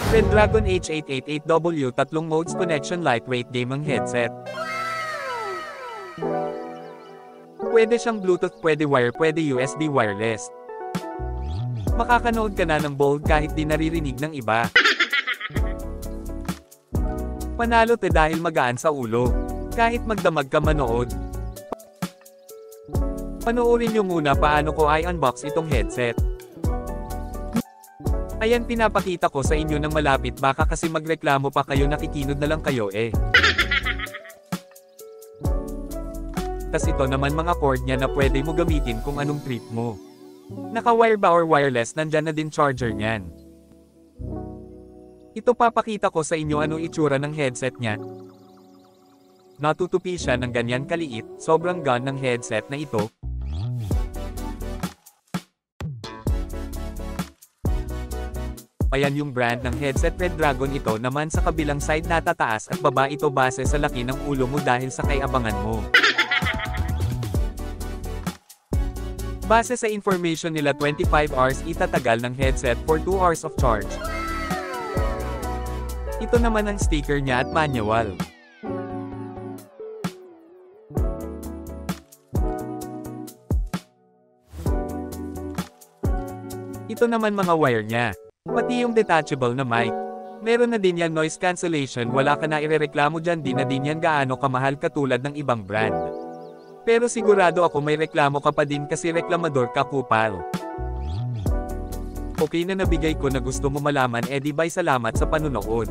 Redragon H888W 3 modes connection lightweight gaming headset. Pwede siyang Bluetooth, pwede wire, pwede USB wireless. Makakanood ka na ng bold kahit di naririnig ng iba. Panalo te dahil magaan sa ulo. Kahit magdamag ka manood. Panoorin nyo muna paano ko i-unbox itong headset. Ayan, pinapakita ko sa inyo ng malapit, baka kasi magreklamo pa kayo, nakikinod na lang kayo eh. Tas ito naman mga cord niya na pwede mo gamitin kung anong trip mo. Naka-wire ba or wireless, nandyan na din charger niyan. Ito papakita ko sa inyo anong itsura ng headset niya. Natutupi siya ng ganyan kaliit, sobrang gaan ng headset na ito. Ayan yung brand ng headset, Redragon. Ito naman sa kabilang side, natataas at baba ito base sa laki ng ulo mo dahil sa kay-abangan mo. Base sa information nila, 25 hours itatagal ng headset for 2 hours of charge. Ito naman ang sticker niya at manual. Ito naman mga wire niya. Pati yung detachable na mic. Meron na din yan noise cancellation, wala ka na irereklamo dyan, di na din yan gaano kamahal katulad ng ibang brand. Pero sigurado ako may reklamo ka pa din kasi reklamador ka, kupal. Okay na nabigay ko na gusto mo malaman, edi bye, salamat sa panunood.